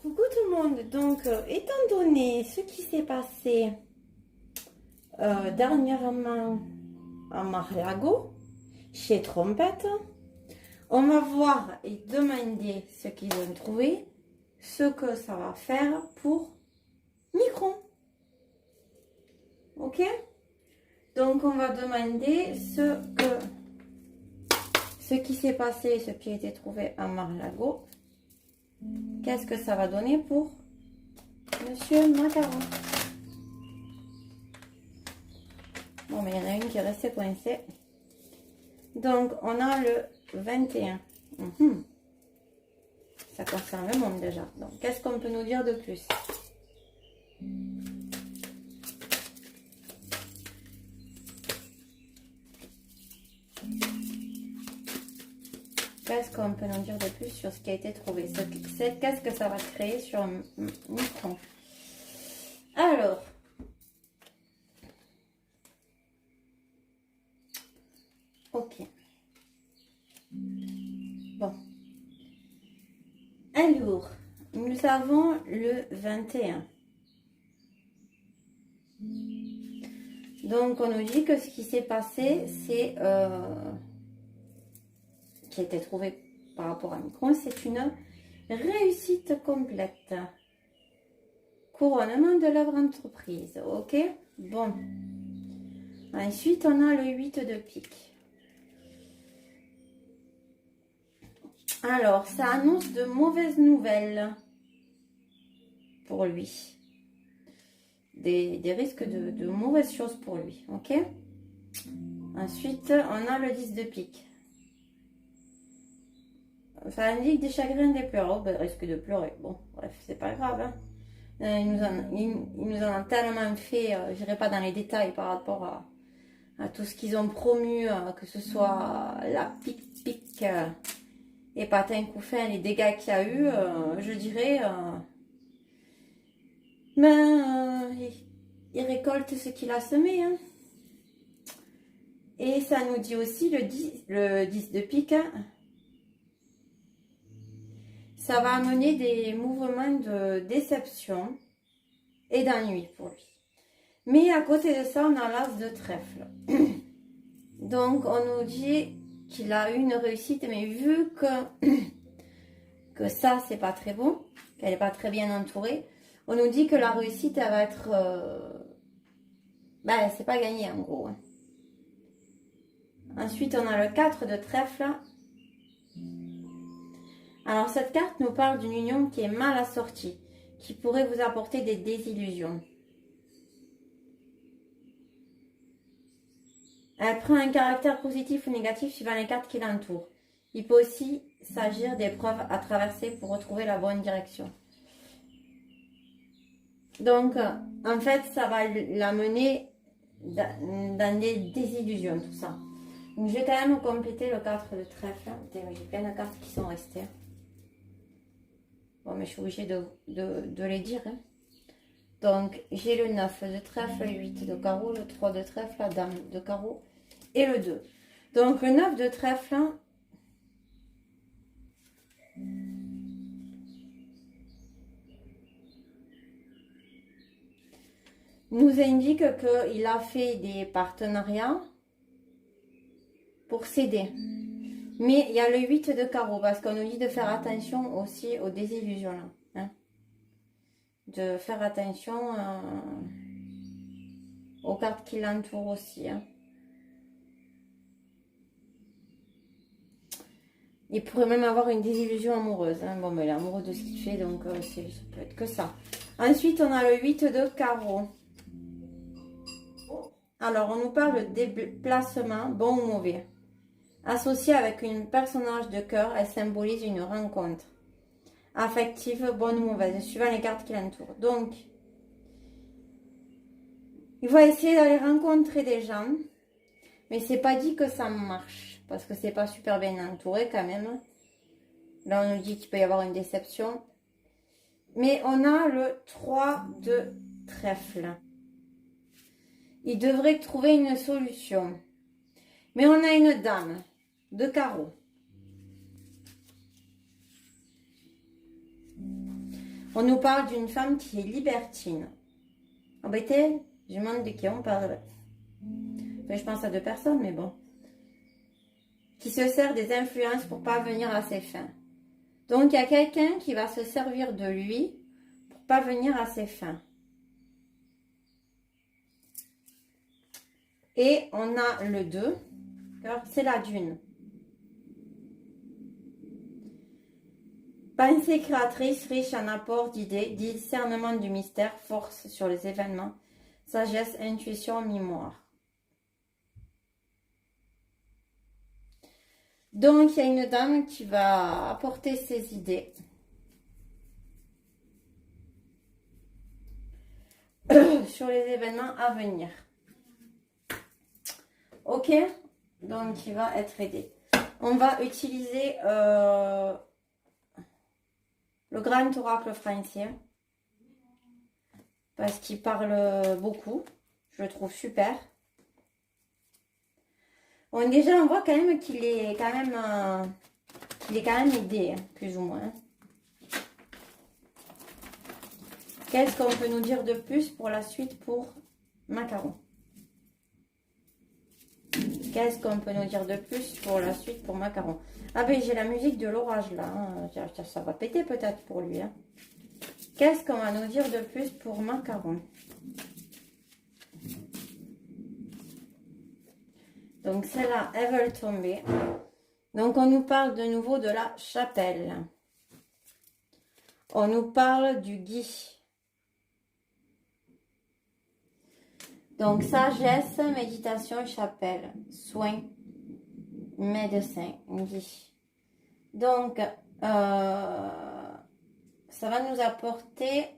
Coucou tout le monde, donc étant donné ce qui s'est passé dernièrement à Mar-Lago, chez Trompette, on va voir et demander ce qu'ils ont trouvé, ce que ça va faire pour Micron. Ok? Donc on va demander ce qui s'est passé, ce qui a été trouvé à Mar-Lago. Qu'est-ce que ça va donner pour Monsieur Macaron? Bon, mais il y en a une qui est restée coincée. Donc, on a le 21. Ça concerne le monde déjà. Donc, qu'est-ce qu'on peut nous dire de plus? Qu'est-ce qu'on peut nous dire de plus sur ce qui a été trouvé? Qu'est-ce que ça va créer sur Micron? Alors, ok. Bon. Alors, nous avons le 21. Donc, on nous dit que ce qui s'est passé, c'est... qui a été trouvé par rapport à Micron, c'est une réussite complète. Couronnement de l'œuvre entreprise. Ok? Bon. Ensuite, on a le 8 de pique. Alors, ça annonce de mauvaises nouvelles pour lui. Des risques de mauvaises choses pour lui. Ok? Ensuite, on a le 10 de pique. Ça indique des chagrins, des pleurs. Oh, ben, risque de pleurer. Bon, bref, c'est pas grave. Hein. Il nous en a tellement fait, je n'irai pas dans les détails par rapport à tout ce qu'ils ont promu, que ce soit la pique-pique et Patin Couffin, les dégâts qu'il y a eu, je dirais, il récolte ce qu'il a semé. Hein. Et ça nous dit aussi le 10 de pique. Hein. Ça va amener des mouvements de déception et d'ennui pour lui. Mais à côté de ça, on a l'as de trèfle. Donc, on nous dit qu'il a eu une réussite, mais vu que ça, c'est pas très bon, qu'elle n'est pas très bien entourée, on nous dit que la réussite, elle va être... ben, c'est pas gagné, en gros. Hein. Ensuite, on a le 4 de trèfle. Alors, cette carte nous parle d'une union qui est mal assortie, qui pourrait vous apporter des désillusions. Elle prend un caractère positif ou négatif suivant les cartes qui l'entourent. Il peut aussi s'agir d'épreuves à traverser pour retrouver la bonne direction. Donc, en fait, ça va l'amener dans des désillusions, tout ça. Donc, je vais quand même compléter le 4 de trèfle. J'ai plein de cartes qui sont restées. Bon, mais je suis obligée de les dire. Hein. Donc, j'ai le 9 de trèfle, le 8 de carreau, le 3 de trèfle, la dame de carreau et le 2. Donc, le 9 de trèfle nous indique qu'il a fait des partenariats pour s'aider. Mais il y a le 8 de carreau parce qu'on nous dit de faire attention aussi aux désillusions. Là, hein. De faire attention aux cartes qui l'entourent aussi. Hein. Il pourrait même avoir une désillusion amoureuse. Hein. Bon, mais il est amoureux de ce qu'il fait, donc ça peut être que ça. Ensuite, on a le 8 de carreau. Alors, on nous parle de déplacement, bon ou mauvais. Associée avec un personnage de cœur, elle symbolise une rencontre. Affective, bonne ou mauvaise, suivant les cartes qui l'entourent. Donc, il va essayer d'aller rencontrer des gens, mais c'est pas dit que ça marche, parce que c'est pas super bien entouré quand même. Là, on nous dit qu'il peut y avoir une déception. Mais on a le 3 de trèfle. Il devrait trouver une solution. Mais on a une dame de carreau. On nous parle d'une femme qui est libertine. Embêtée, je me demande de qui on parle. Enfin, je pense à deux personnes, mais bon. Qui se sert des influences pour parvenir à ses fins. Donc, il y a quelqu'un qui va se servir de lui pour parvenir à ses fins. Et on a le 2. C'est la dune. Pensée créatrice, riche en apports d'idées, discernement du mystère, force sur les événements, sagesse, intuition, mémoire. Donc, il y a une dame qui va apporter ses idées. Sur les événements à venir. Ok, donc il va être aidé. On va utiliser le grand oracle français parce qu'il parle beaucoup. Je le trouve super. Bon, déjà, on voit quand même qu'il est quand même aidé, hein, plus ou moins. Qu'est-ce qu'on peut nous dire de plus pour la suite pour Macaron? Qu'est-ce qu'on peut nous dire de plus pour la suite pour Macaron? Ah ben j'ai la musique de l'orage là. Hein. Ça va péter peut-être pour lui. Hein. Qu'est-ce qu'on va nous dire de plus pour Macaron? Donc celle-là, elle veut tomber. Donc on nous parle de nouveau de la chapelle. On nous parle du gui. Donc, sagesse, méditation, chapelle, soin, médecin, gui. Donc, ça va nous apporter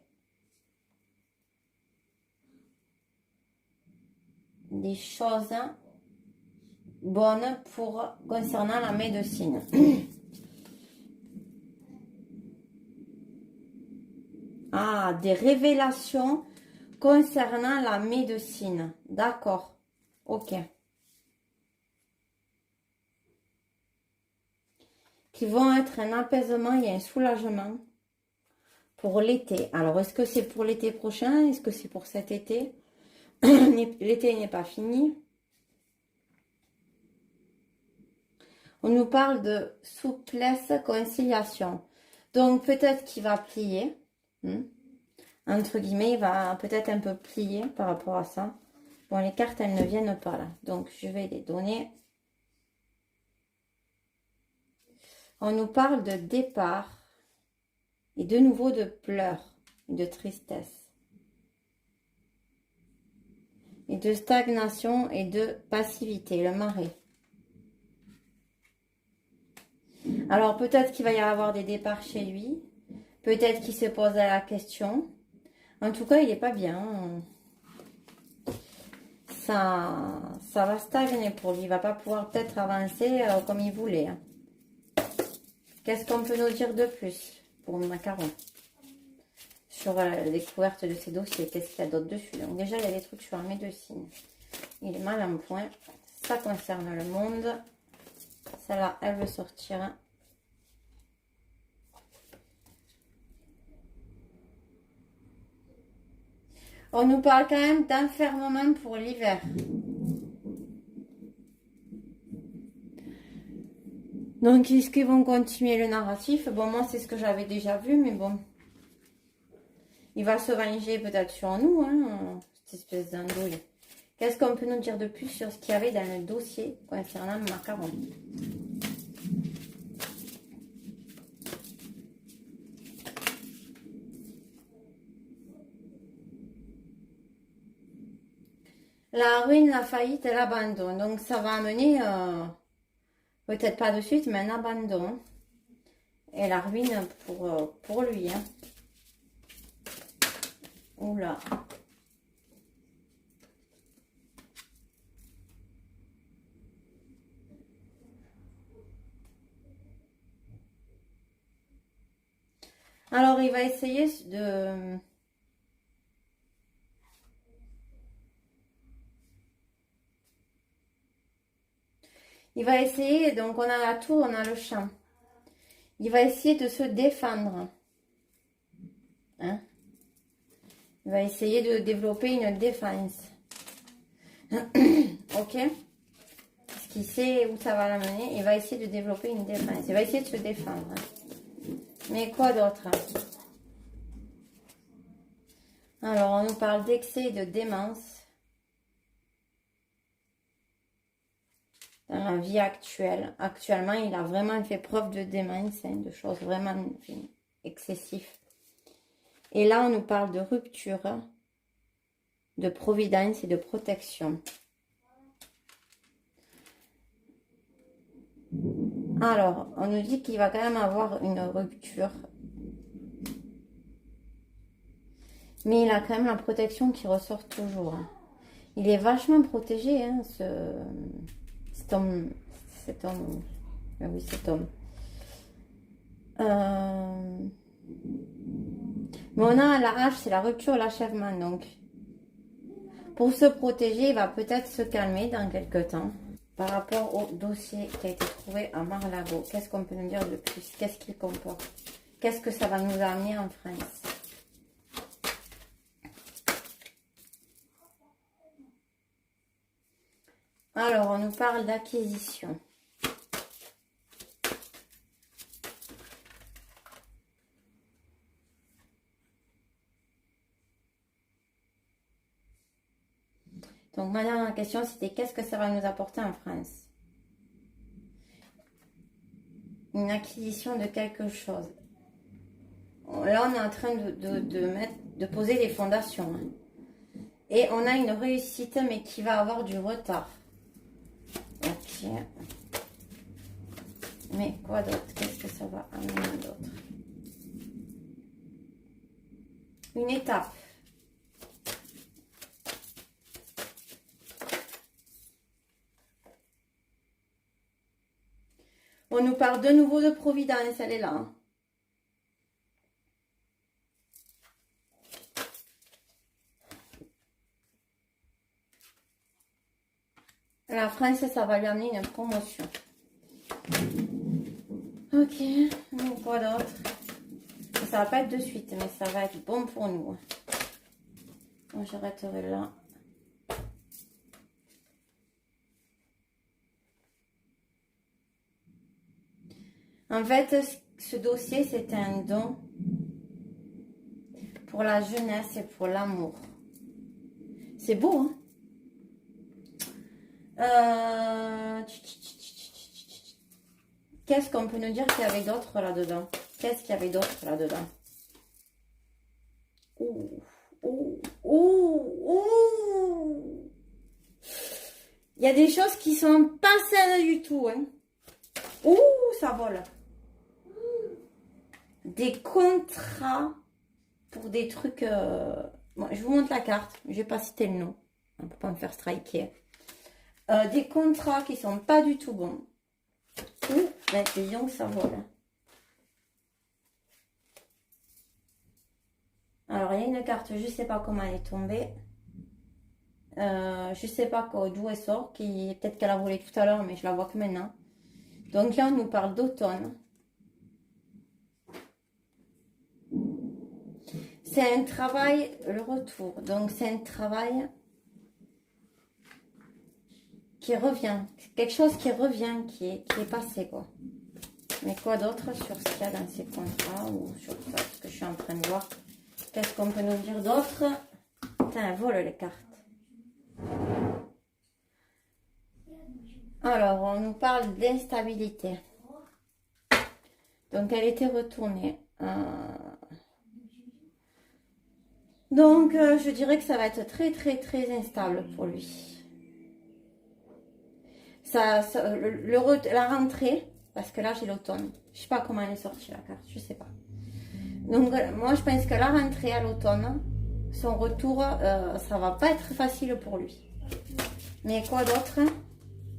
des choses bonnes concernant la médecine. Ah, des révélations concernant la médecine. D'accord. Ok. Qui vont être un apaisement et un soulagement pour l'été. Alors, est-ce que c'est pour l'été prochain? Est-ce que c'est pour cet été? L'été n'est pas fini. On nous parle de souplesse, conciliation. Donc, peut-être qu'il va plier. Entre guillemets, il va peut-être un peu plier par rapport à ça. Bon, les cartes, elles ne viennent pas là. Donc, je vais les donner. On nous parle de départ. Et de nouveau de pleurs. De tristesse. Et de stagnation et de passivité. Le marais. Alors, peut-être qu'il va y avoir des départs chez lui. Peut-être qu'il se pose la question. En tout cas, il n'est pas bien. Ça va stagner pour lui. Il ne va pas pouvoir peut-être avancer comme il voulait. Qu'est-ce qu'on peut nous dire de plus pour Macaron sur la découverte de ces dossiers? Qu'est-ce qu'il y a d'autre dessus? Donc déjà, il y a des trucs sur la médecine. Il est mal en point. Ça concerne le monde. Celle-là, elle veut sortir. On nous parle quand même d'enfermement pour l'hiver. Donc, est-ce qu'ils vont continuer le narratif? Bon, moi, c'est ce que j'avais déjà vu, mais bon. Il va se venger peut-être sur nous, hein, cette espèce d'andouille. Qu'est-ce qu'on peut nous dire de plus sur ce qu'il y avait dans le dossier concernant Macaron? La ruine, la faillite et l'abandon. Donc, ça va amener, peut-être pas de suite, mais un abandon. Et la ruine pour lui. Hein. Oula. Alors, il va essayer de... Il va essayer, donc on a la tour, on a le champ. Il va essayer de se défendre. Hein? Il va essayer de développer une défense. Ok? Parce qu'il sait où ça va l'amener. Il va essayer de développer une défense. Il va essayer de se défendre. Mais quoi d'autre? Alors, on nous parle d'excès et de démence. Dans la vie actuelle. Actuellement, il a vraiment fait preuve de démence, hein, de choses vraiment excessives. Et là, on nous parle de rupture, de providence et de protection. Alors, on nous dit qu'il va quand même avoir une rupture. Mais il a quand même la protection qui ressort toujours. Il est vachement protégé, hein, cet homme. Oui, cet homme. Mais on a la hache, c'est la rupture, l'achèvement. Donc, pour se protéger, il va peut-être se calmer dans quelques temps. Par rapport au dossier qui a été trouvé à Mar-a-Lago, qu'est-ce qu'on peut nous dire de plus? Qu'est-ce qu'il comporte? Qu'est-ce que ça va nous amener en France? Alors, on nous parle d'acquisition. Donc, ma dernière question, c'était qu'est-ce que ça va nous apporter en France? Une acquisition de quelque chose. Là, on est en train de poser les fondations. Hein. Et on a une réussite, mais qui va avoir du retard. Ok. Mais quoi d'autre? Qu'est-ce que ça va amener d'autre? Une étape. On nous parle de nouveau de Providence, elle est là. Hein. La France, ça va lui amener une promotion. Ok, donc quoi d'autre? Ça va pas être de suite, mais ça va être bon pour nous. Bon, j'arrêterai là. En fait, ce dossier, c'est un don pour la jeunesse et pour l'amour. C'est beau, hein? Qu'est-ce qu'on peut nous dire qu'il y avait d'autre là-dedans? Qu'est-ce qu'il y avait d'autre là-dedans? Ouh, ouh, ouh, ouh. Il y a des choses qui sont pas saines du tout, hein? Ouh, ça vole. Des contrats pour des trucs... Bon, je vous montre la carte. Je vais pas citer le nom. On peut pas me faire striker. Des contrats qui sont pas du tout bons. Ouh, ben, disons que ça vole. Alors, il y a une carte, je sais pas comment elle est tombée. Je sais pas d'où elle sort. Peut-être qu'elle a volé tout à l'heure, mais je la vois que maintenant. Donc là, on nous parle d'automne. C'est un travail, le retour. Donc, c'est un travail qui revient. Quelque chose qui revient, qui est passé, quoi. Mais quoi d'autre sur ce qu'il y a dans ces contrats ou sur ça, ce que je suis en train de voir. Qu'est-ce qu'on peut nous dire d'autre? Putain, elle vole les cartes. Alors, on nous parle d'instabilité. Donc, elle était retournée. Donc, je dirais que ça va être très, très, très instable pour lui. La rentrée, parce que là, j'ai l'automne. Je sais pas comment elle est sortie, la carte. Je sais pas. Donc, moi, je pense que la rentrée à l'automne, son retour, ça va pas être facile pour lui. Mais quoi d'autre?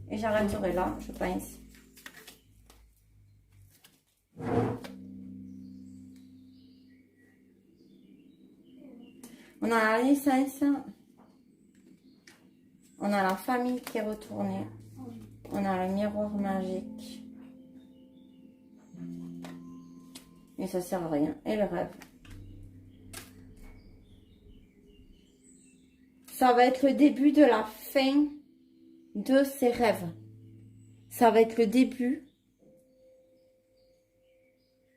Et j'arrêterai là, je pense. On a la naissance. On a la famille qui est retournée. On a le miroir magique. Et ça sert à rien. Et le rêve. ça va être le début de la fin de ses rêves. Ça va être le début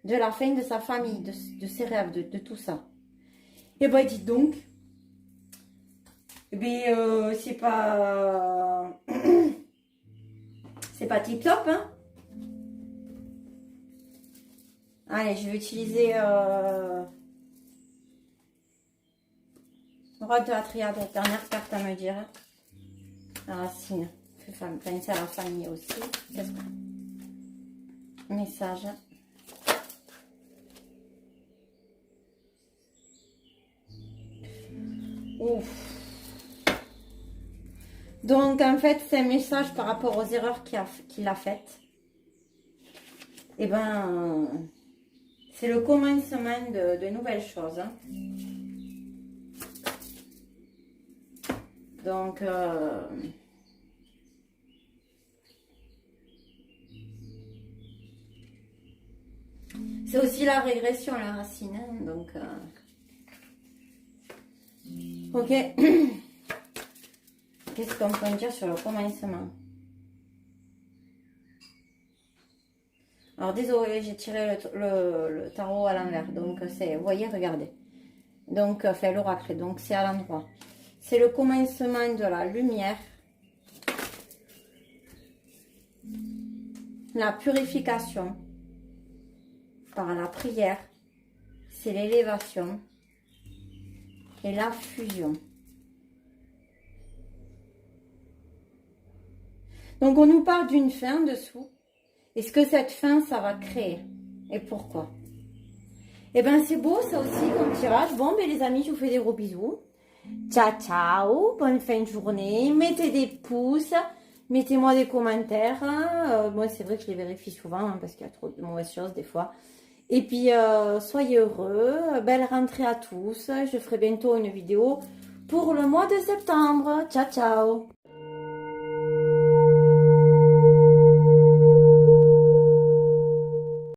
de la fin de sa famille, de ses rêves, de tout ça. Et ben dites donc, c'est pas c'est pas tip top, hein. Allez, je vais utiliser roi de la triade, la dernière carte à me dire. La racine, penser à la famille aussi. Message. Ouf. Donc, en fait, c'est un message par rapport aux erreurs qu'il a faites. Et ben, c'est le commencement de nouvelles choses. Hein. Donc, c'est aussi la régression, la racine. Hein. Donc, ok. Qu'est-ce qu'on peut dire sur le commencement? Alors, désolé, j'ai tiré le tarot à l'envers. Donc, c'est, vous voyez, regardez. Donc, fait l'oracle. Donc, c'est à l'endroit. C'est le commencement de la lumière. La purification par la prière. C'est l'élévation. Et la fusion. Donc, on nous parle d'une fin dessous. Est-ce que cette fin, ça va créer? Et pourquoi? Eh bien, c'est beau, ça aussi, comme tirage. Bon, ben les amis, je vous fais des gros bisous. Ciao, ciao. Bonne fin de journée. Mettez des pouces. Mettez-moi des commentaires. Moi, c'est vrai que je les vérifie souvent, hein, parce qu'il y a trop de mauvaises choses des fois. Et puis, soyez heureux. Belle rentrée à tous. Je ferai bientôt une vidéo pour le mois de septembre. Ciao, ciao.